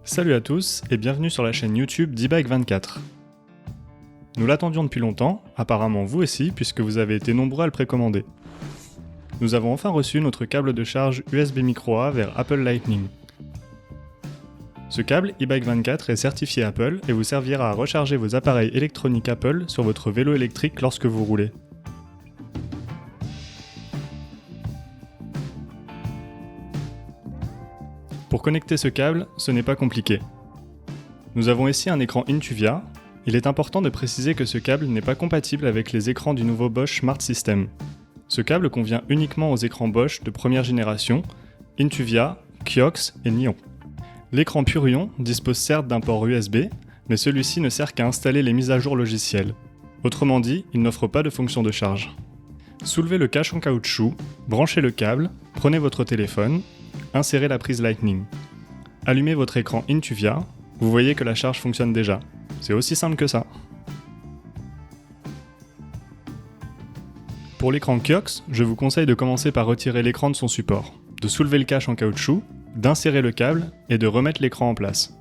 Salut à tous et bienvenue sur la chaîne YouTube d'e-bike24. Nous l'attendions depuis longtemps, apparemment vous aussi puisque vous avez été nombreux à le précommander. Nous avons enfin reçu notre câble de charge USB Micro A vers Apple Lightning. Ce câble e-bike24 est certifié Apple et vous servira à recharger vos appareils électroniques Apple sur votre vélo électrique lorsque vous roulez. Pour connecter ce câble, ce n'est pas compliqué. Nous avons ici un écran Intuvia. Il est important de préciser que ce câble n'est pas compatible avec les écrans du nouveau Bosch Smart System. Ce câble convient uniquement aux écrans Bosch de première génération, Intuvia, Kiox et Nion. L'écran Purion dispose certes d'un port USB, mais celui-ci ne sert qu'à installer les mises à jour logicielles. Autrement dit, il n'offre pas de fonction de charge. Soulevez le cache en caoutchouc, branchez le câble, prenez votre téléphone, insérez la prise Lightning. Allumez votre écran Intuvia, vous voyez que la charge fonctionne déjà. C'est aussi simple que ça. Pour l'écran Kiox, je vous conseille de commencer par retirer l'écran de son support, de soulever le cache en caoutchouc, d'insérer le câble et de remettre l'écran en place.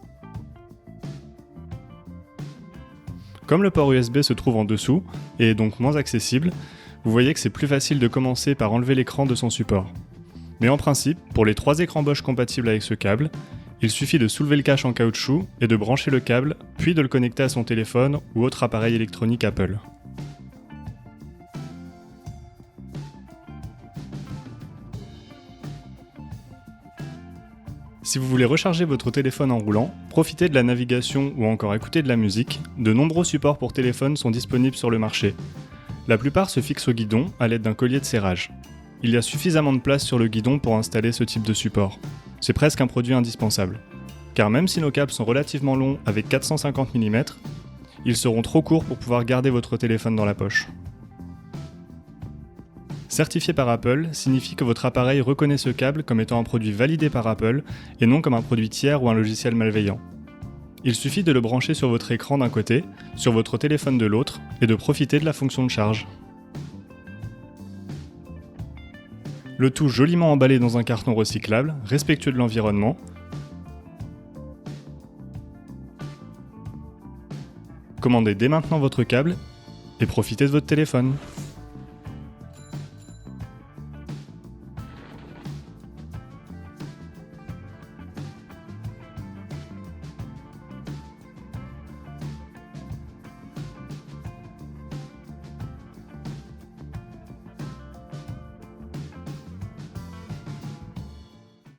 Comme le port USB se trouve en dessous et est donc moins accessible, vous voyez que c'est plus facile de commencer par enlever l'écran de son support. Mais en principe, pour les 3 écrans Bosch compatibles avec ce câble, il suffit de soulever le cache en caoutchouc et de brancher le câble, puis de le connecter à son téléphone ou autre appareil électronique Apple. Si vous voulez recharger votre téléphone en roulant, profiter de la navigation ou encore écouter de la musique, de nombreux supports pour téléphone sont disponibles sur le marché. La plupart se fixent au guidon à l'aide d'un collier de serrage. Il y a suffisamment de place sur le guidon pour installer ce type de support. C'est presque un produit indispensable. Car même si nos câbles sont relativement longs avec 450 mm, ils seront trop courts pour pouvoir garder votre téléphone dans la poche. Certifié par Apple signifie que votre appareil reconnaît ce câble comme étant un produit validé par Apple et non comme un produit tiers ou un logiciel malveillant. Il suffit de le brancher sur votre écran d'un côté, sur votre téléphone de l'autre et de profiter de la fonction de charge. Le tout joliment emballé dans un carton recyclable, respectueux de l'environnement. Commandez dès maintenant votre câble et profitez de votre téléphone.